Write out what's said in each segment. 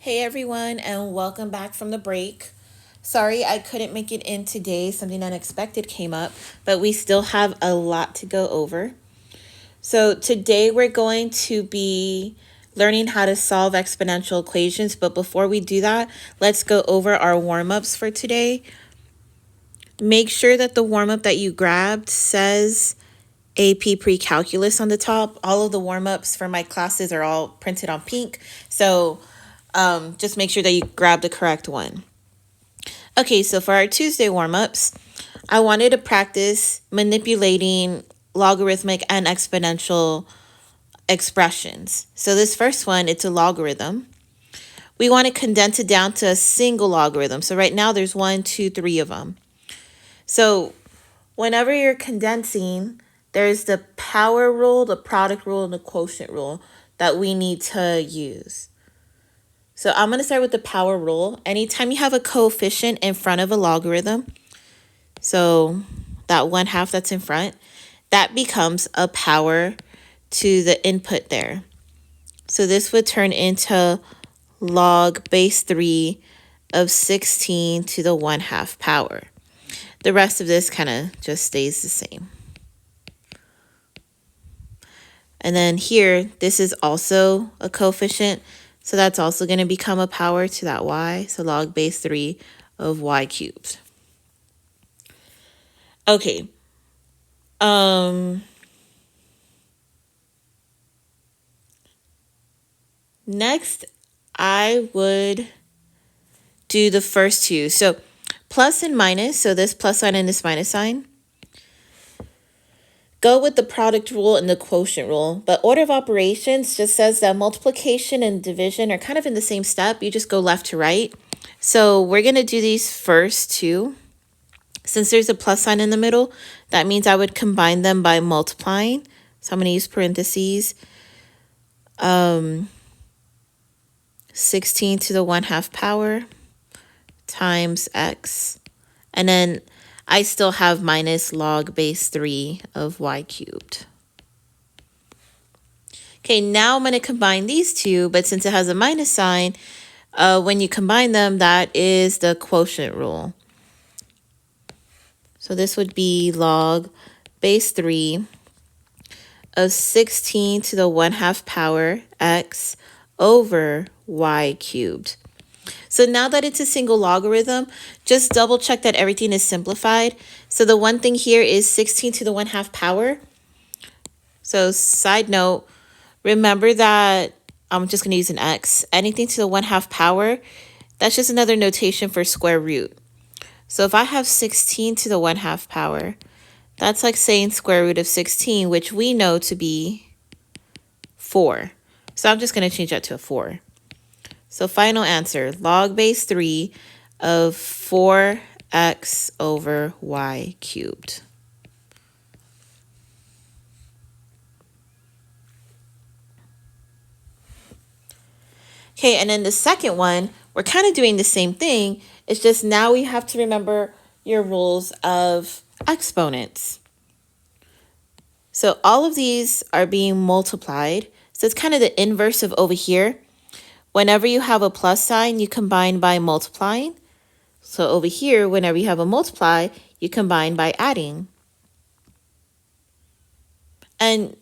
Hey everyone, and welcome back from the break. Sorry I couldn't make it in today, something unexpected came up, but we still have a lot to go over. So, today we're going to be learning how to solve exponential equations, but before we do that, let's go over our warm ups for today. Make sure that the warm up that you grabbed says AP Pre-Calculus on the top. All of the warm ups for my classes are all printed on pink, so just make sure that you grab the correct one. Okay, so for our Tuesday warm-ups, I wanted to practice manipulating logarithmic and exponential expressions. So this first one, it's a logarithm. We want to condense it down to a single logarithm. So right now there's 1, 2, 3 of them. So whenever you're condensing, there's the power rule, the product rule, and the quotient rule that we need to use. So I'm going to start with the power rule. Anytime you have a coefficient in front of a logarithm, so that 1/2 that's in front, that becomes a power to the input there. So this would turn into log base 3 of 16 to the 1/2 power. The rest of this kind of just stays the same. And then here, this is also a coefficient. So that's also going to become a power to that y. So log base 3 of y cubed. Okay. Next, I would do the first two. So plus and minus. So this plus sign and this minus sign. Go with the product rule and the quotient rule, but order of operations just says that multiplication and division are kind of in the same step. You just go left to right. So we're going to do these first two. Since there's a plus sign in the middle, that means I would combine them by multiplying. So I'm going to use parentheses. 16 to the 1/2 power times x. And then I still have minus log base 3 of y cubed. Okay, now I'm going to combine these two, but since it has a minus sign, when you combine them, that is the quotient rule. So this would be log base 3 of 16 to the 1/2 power x over y cubed. So now that it's a single logarithm, just double check that everything is simplified. So the one thing here is 16 to the 1/2 power. So side note, remember that I'm just going to use an x. Anything to the 1/2 power, that's just another notation for square root. So if I have 16 to the 1/2 power, that's like saying square root of 16, which we know to be 4. So I'm just going to change that to a 4. So final answer, log base 3 of 4x over y cubed. Okay, and then the second one, we're kind of doing the same thing. It's just now we have to remember your rules of exponents. So all of these are being multiplied. So it's kind of the inverse of over here. Whenever you have a plus sign, you combine by multiplying. So over here, whenever you have a multiply, you combine by adding. And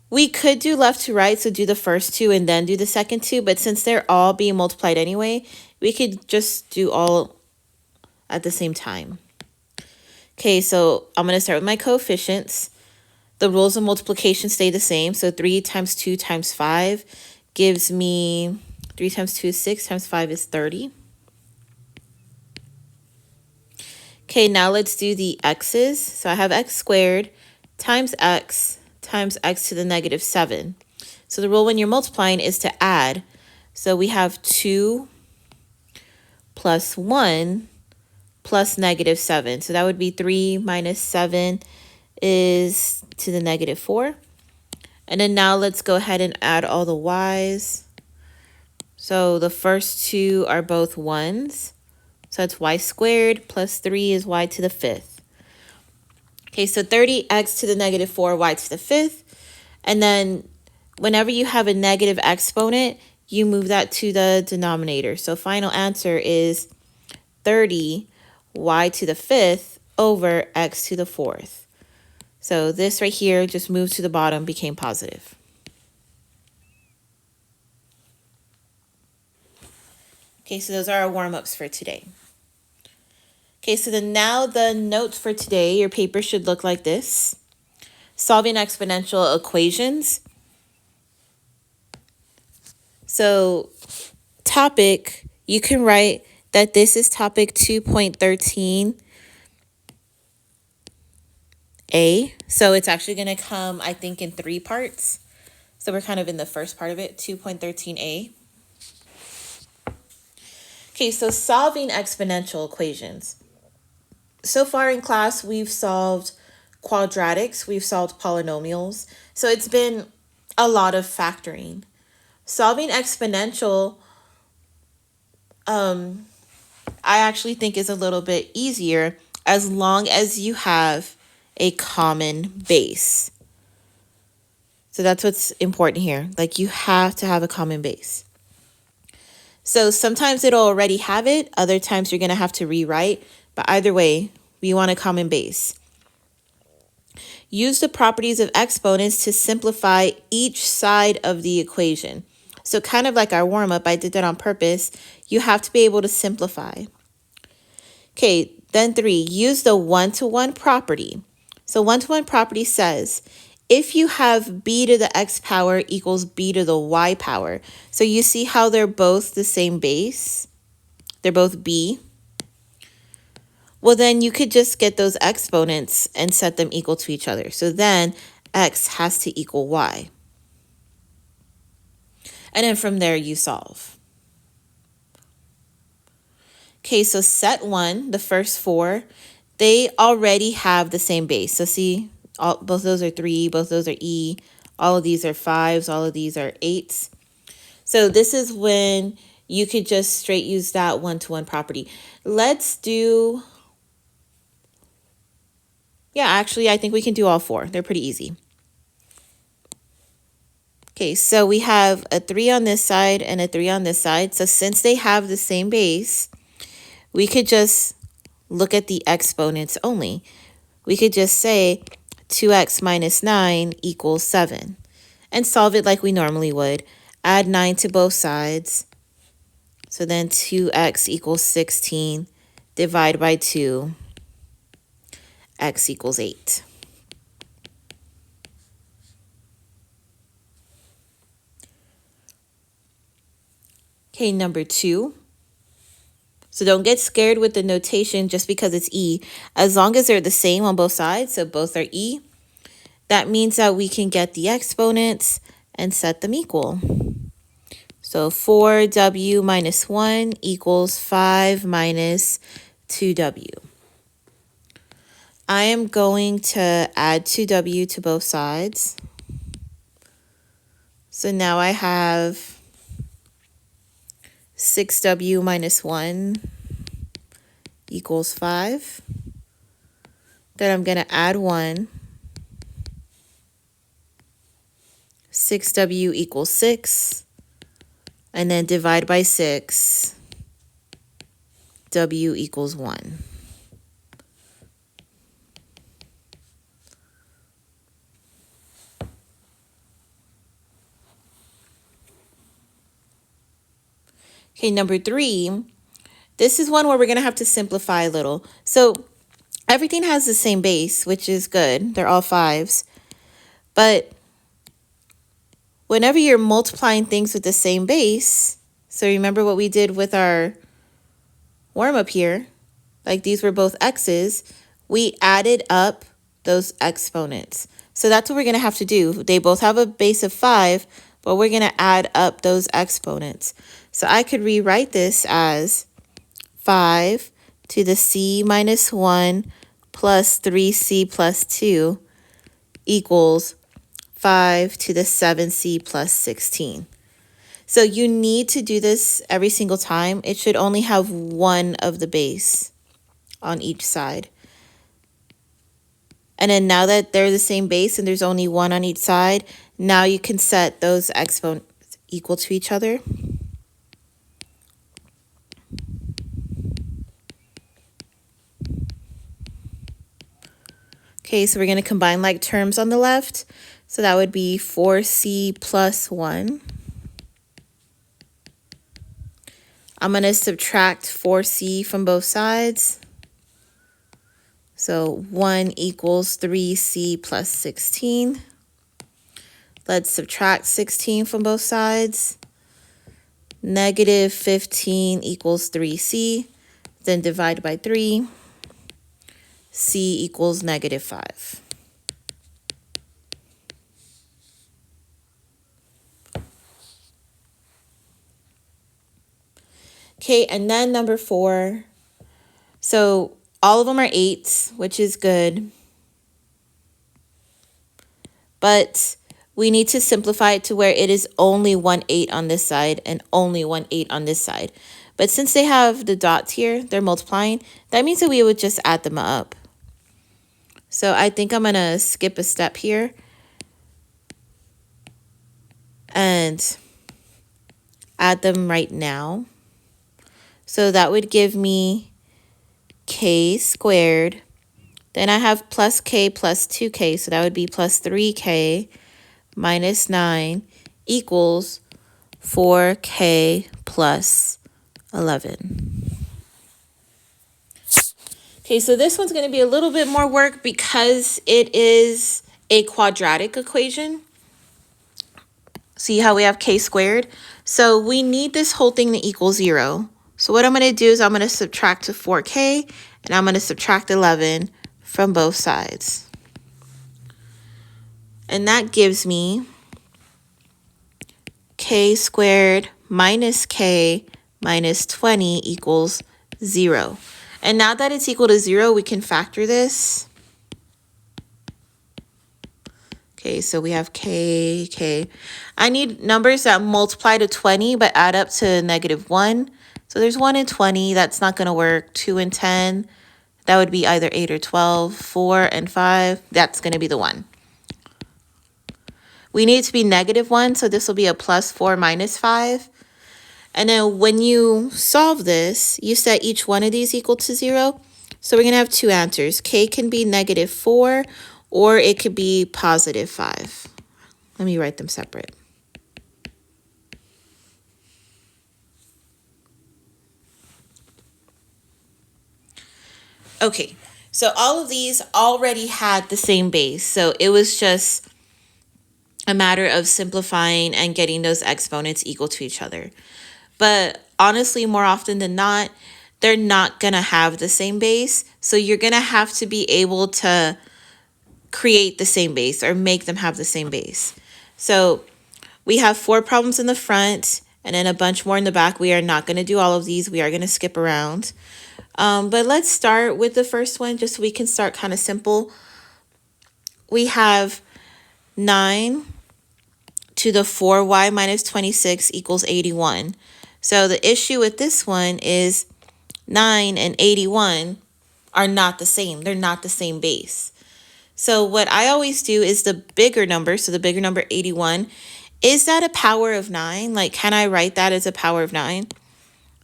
we could do left to right, so do the first two and then do the second two. But since they're all being multiplied anyway, we could just do all at the same time. Okay, so I'm going to start with my coefficients. The rules of multiplication stay the same. So 3 times 2 times 5 gives me 3 times 2 is 6 times 5 is 30. Okay, now let's do the x's. So I have x squared times x to the negative 7. So the rule when you're multiplying is to add. So we have 2 plus 1 plus negative 7. So that would be 3 minus 7 is to the negative 4. And then now let's go ahead and add all the y's. So the first two are both 1s. So that's y squared plus 3 is y to the 5th. Okay, so 30x to the negative 4, y to the 5th. And then whenever you have a negative exponent, you move that to the denominator. So final answer is 30 y to the 5th over x to the 4th. So this right here just moved to the bottom, became positive. Okay, so those are our warm-ups for today. Okay, so now the notes for today, your paper should look like this. Solving exponential equations. So topic, you can write that this is topic 2.13A. So it's actually going to come, I think, in 3 parts. So we're kind of in the first part of it, 2.13A. Okay, so solving exponential equations. So far in class, we've solved quadratics, we've solved polynomials. So it's been a lot of factoring. Solving exponential, I actually think is a little bit easier as long as you have a common base. So that's what's important here. Like you have to have a common base. So sometimes it'll already have it. Other times you're going to have to rewrite. But either way, we want a common base. Use the properties of exponents to simplify each side of the equation. So kind of like our warm-up, I did that on purpose. You have to be able to simplify. Okay, then 3, use the one-to-one property. So one-to-one property says, if you have b to the x power equals b to the y power. So you see how they're both the same base? They're both b. Well, then you could just get those exponents and set them equal to each other. So then x has to equal y. And then from there you solve. Okay, so set 1, the first 4, they already have the same base. So see, both those are 3, both those are e, all of these are 5s, all of these are 8s. So this is when you could just straight use that one-to-one property. Let's do, yeah, actually I think we can do all 4. They're pretty easy. Okay, so we have a 3 on this side and a 3 on this side. So since they have the same base, we could just look at the exponents only. We could just say 2x minus 9 equals 7 and solve it like we normally would. Add 9 to both sides. So then 2x equals 16. Divide by 2. X equals 8. Okay, number 2. So don't get scared with the notation just because it's e. As long as they're the same on both sides, so both are e, that means that we can get the exponents and set them equal. So 4w minus 1 equals 5 minus 2w. I am going to add 2w to both sides. So now I have 6w minus 1 equals 5. Then I'm going to add 1. 6w equals 6. And then divide by 6. W equals 1. Okay, number 3, this is one where we're going to have to simplify a little. So everything has the same base, which is good. They're all 5s. But whenever you're multiplying things with the same base, so remember what we did with our warm-up here, like these were both x's, we added up those exponents. So that's what we're going to have to do. They both have a base of 5, but we're going to add up those exponents. So I could rewrite this as 5 to the c minus 1 plus 3c plus 2 equals 5 to the 7c plus 16. So you need to do this every single time. It should only have one of the base on each side. And then now that they're the same base and there's only one on each side, now you can set those equal to each other. Okay, so we're going to combine like terms on the left. So that would be 4c plus 1. I'm going to subtract 4c from both sides. So 1 equals 3c plus 16. Let's subtract 16 from both sides. Negative 15 equals 3c. Then divide by 3. C equals negative 5. Okay, and then number 4. So all of them are 8s, which is good. But we need to simplify it to where it is only 1 8 on this side and only 1 8 on this side. But since they have the dots here, they're multiplying, that means that we would just add them up. So I think I'm going to skip a step here and add them right now. So that would give me k squared. Then I have plus k plus 2k, so that would be plus 3k minus 9 equals 4k plus 11. Okay, so this one's going to be a little bit more work because it is a quadratic equation. See how we have k squared? So we need this whole thing to equal 0. So what I'm going to do is I'm going to subtract to 4k and I'm going to subtract 11 from both sides. And that gives me k squared minus k minus 20 equals 0. And now that it's equal to 0, we can factor this. Okay, so we have k. I need numbers that multiply to 20 but add up to negative 1. So there's 1 and 20. That's not going to work. 2 and 10. That would be either 8 or 12. 4 and 5. That's going to be the 1. We need it to be negative 1, so this will be a plus 4 minus 5. And then when you solve this, you set each one of these equal to 0. So we're going to have two answers. K can be negative 4 or it could be positive 5. Let me write them separate. Okay, so all of these already had the same base. So it was just a matter of simplifying and getting those exponents equal to each other. But honestly, more often than not, they're not going to have the same base. So you're going to have to be able to create the same base or make them have the same base. So we have 4 problems in the front and then a bunch more in the back. We are not going to do all of these. We are going to skip around. But let's start with the first one just so we can start kind of simple. We have 9 to the 4y minus 26 equals 81. So the issue with this one is 9 and 81 are not the same. They're not the same base. So what I always do is the bigger number, so the bigger number 81, is that a power of 9? Like, can I write that as a power of 9?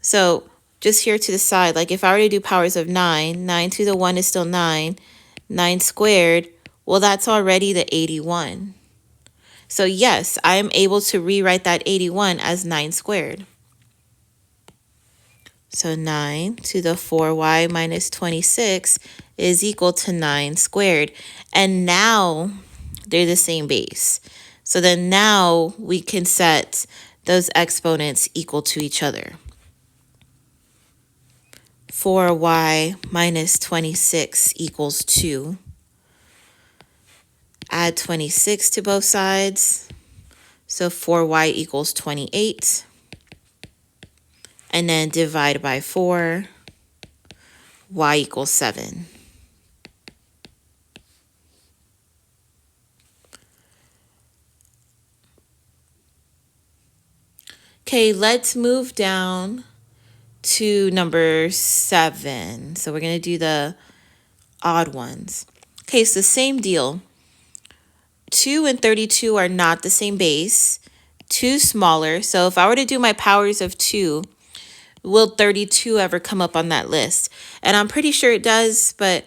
So just here to the side, like if I were to do powers of 9, 9 to the 1 is still 9, 9 squared, well, that's already the 81. So yes, I am able to rewrite that 81 as 9 squared. So 9 to the 4y minus 26 is equal to 9 squared. And now they're the same base. So then now we can set those exponents equal to each other. 4y minus 26 equals 2. Add 26 to both sides. So 4y equals 28. And then divide by 4, y equals 7. Okay, let's move down to number 7. So we're going to do the odd ones. Okay, so same deal. 2 and 32 are not the same base. 2 smaller. So if I were to do my powers of 2, will 32 ever come up on that list? And I'm pretty sure it does, but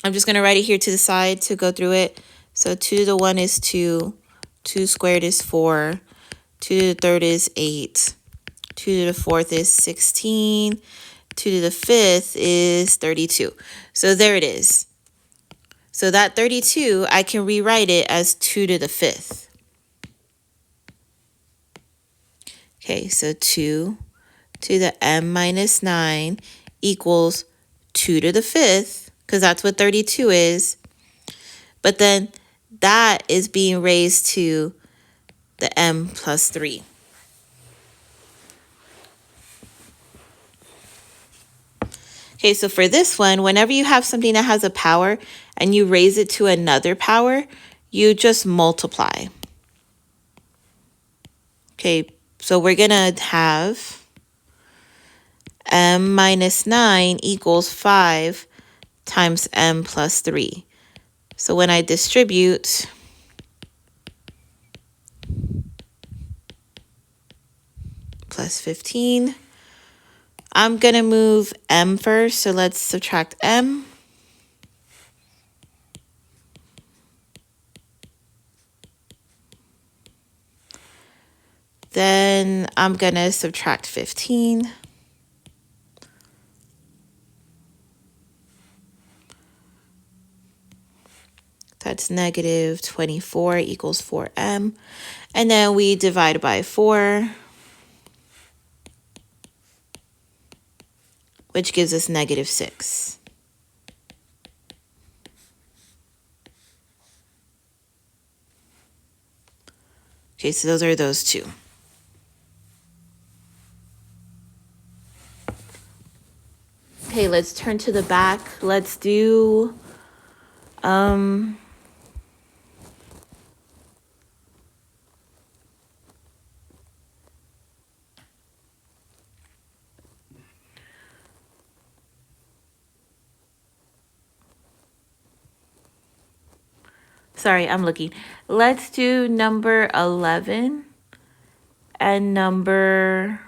I'm just going to write it here to the side to go through it. So 2 to the 1 is 2. 2 squared is 4. 2 to the third is 8. 2 to the fourth is 16. 2 to the fifth is 32. So there it is. So that 32, I can rewrite it as 2 to the fifth. Okay, so 2 to the m minus 9 equals 2 to the fifth, because that's what 32 is. But then that is being raised to the m plus 3. Okay, so for this one, whenever you have something that has a power and you raise it to another power, you just multiply. Okay, so we're going to have m minus 9 equals 5 times m plus 3. So when I distribute, plus 15, I'm going to move m first, so let's subtract m. Then I'm going to subtract 15. That's negative 24 equals 4m. And then we divide by 4, which gives us negative 6. Okay, so those are those two. Okay, let's turn to the back. Let's do sorry, I'm looking. Let's do number 11 and number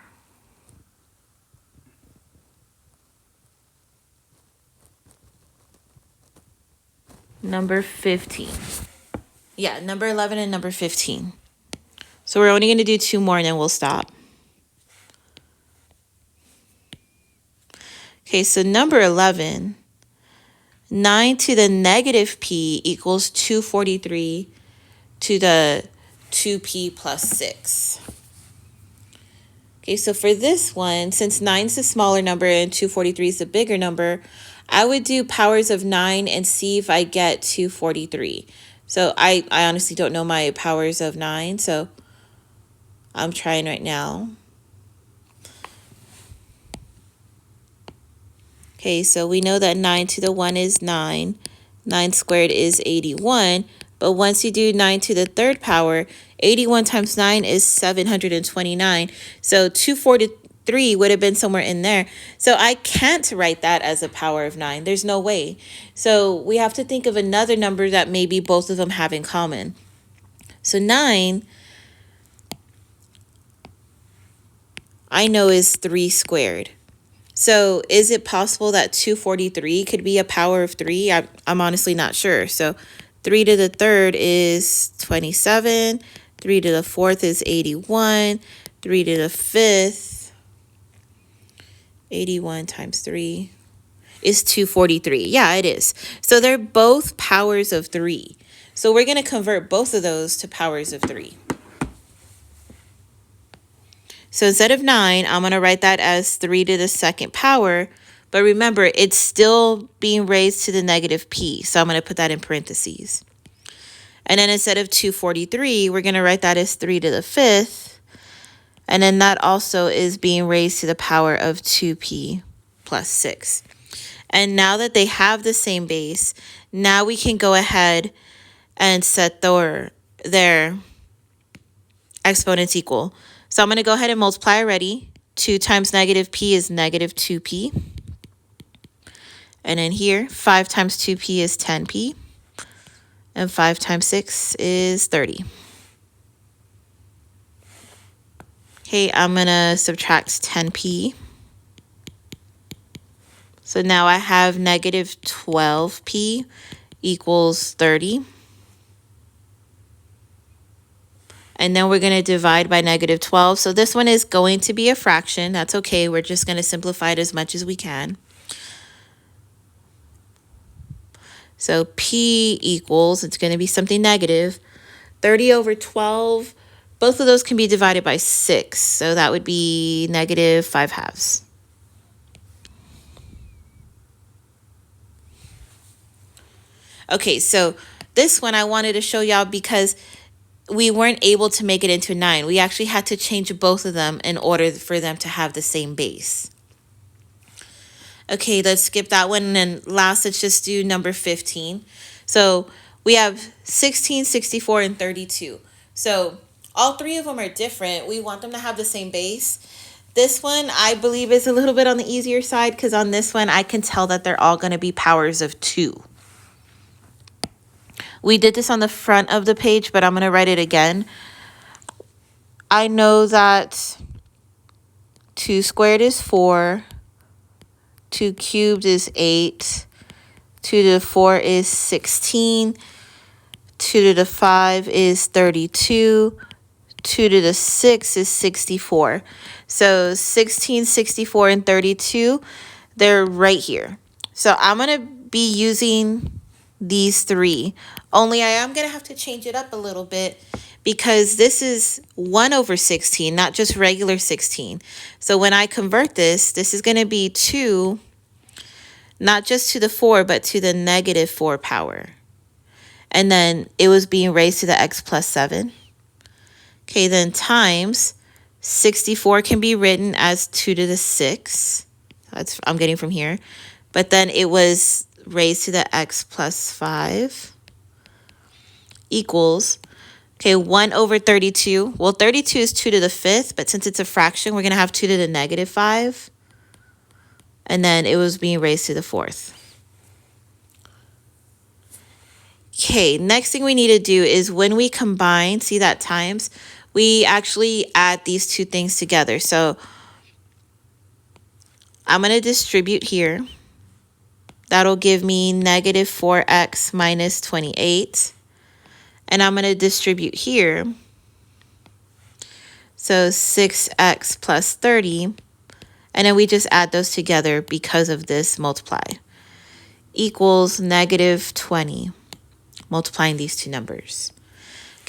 15. Yeah, number 11 and number 15. So we're only going to do 2 more and then we'll stop. Okay, so number 11, 9 to the negative p equals 243 to the 2p plus 6. Okay, so for this one, since 9 is the smaller number and 243 is the bigger number, I would do powers of 9 and see if I get 243. So I honestly don't know my powers of 9, so I'm trying right now. Okay, so we know that 9 to the 1 is 9. 9 squared is 81. But once you do 9 to the third power, 81 times 9 is 729. So 243 would have been somewhere in there. So I can't write that as a power of 9. There's no way. So we have to think of another number that maybe both of them have in common. So 9, I know, is 3 squared. So is it possible that 243 could be a power of 3? I'm honestly not sure. So 3 to the third is 27. 3 to the fourth is 81. 3 to the fifth, 81 times 3 is 243. Yeah, it is. So they're both powers of 3. So we're going to convert both of those to powers of 3. So instead of 9, I'm going to write that as 3 to the second power. But remember, it's still being raised to the negative p. So I'm going to put that in parentheses. And then instead of 243, we're going to write that as 3 to the fifth. And then that also is being raised to the power of 2p plus 6. And now that they have the same base, now we can go ahead and set their exponents equal. So I'm going to go ahead and multiply already. 2 times negative p is negative 2p. And then here, 5 times 2p is 10p. And 5 times 6 is 30. Okay, I'm going to subtract 10p. So now I have negative 12p equals 30. And then we're going to divide by negative 12. So this one is going to be a fraction. That's okay. We're just going to simplify it as much as we can. So p equals, it's going to be something negative, 30 over 12. Both of those can be divided by 6. So that would be negative 5/2. Okay, so this one I wanted to show y'all because we weren't able to make it into 9. We actually had to change both of them in order for them to have the same base. Okay, let's skip that one. And then last, let's just do number 15. So we have 16, 64, and 32. So all three of them are different. We want them to have the same base. This one, I believe, is a little bit on the easier side because on this one, I can tell that they're all going to be powers of 2. We did this on the front of the page, but I'm going to write it again. I know that 2 squared is 4. 2 cubed is 8. 2 to the 4 is 16. 2 to the 5 is 32. 2 to the 6 is 64. So 16, 64, and 32, they're right here. So I'm going to be using these 3. Only I am going to have to change it up a little bit because this is 1 over 16, not just regular 16. So when I convert this, this is going to be 2, not just to the 4, but to the negative 4 power. And then it was being raised to the x plus 7. Okay, then times 64 can be written as 2 to the 6. That's I'm getting from here. But then it was raised to the x plus 5 equals, okay, 1 over 32. Well, 32 is 2 to the 5th, but since it's a fraction, we're going to have 2 to the negative 5. And then it was being raised to the 4th. Okay, next thing we need to do is when we combine, see that times, we actually add these two things together. So I'm going to distribute here. That'll give me negative 4x minus 28. And I'm going to distribute here. So 6x plus 30. And then we just add those together because of this multiply. Equals negative 20. Multiplying these two numbers.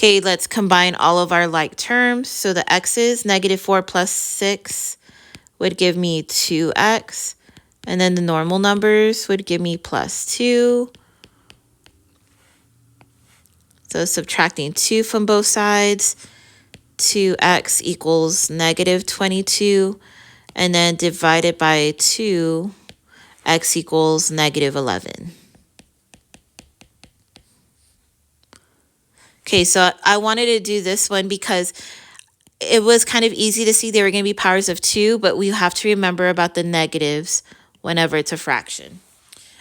Okay, let's combine all of our like terms. So the x's, negative 4 plus 6 would give me 2x. And then the normal numbers would give me plus 2. So subtracting 2 from both sides, 2x equals negative 22. And then divided by 2, x equals negative 11. Okay, so I wanted to do this one because it was kind of easy to see they were going to be powers of 2, but we have to remember about the negatives whenever it's a fraction.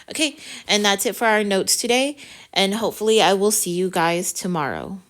Okay, and that's it for our notes today, and hopefully I will see you guys tomorrow.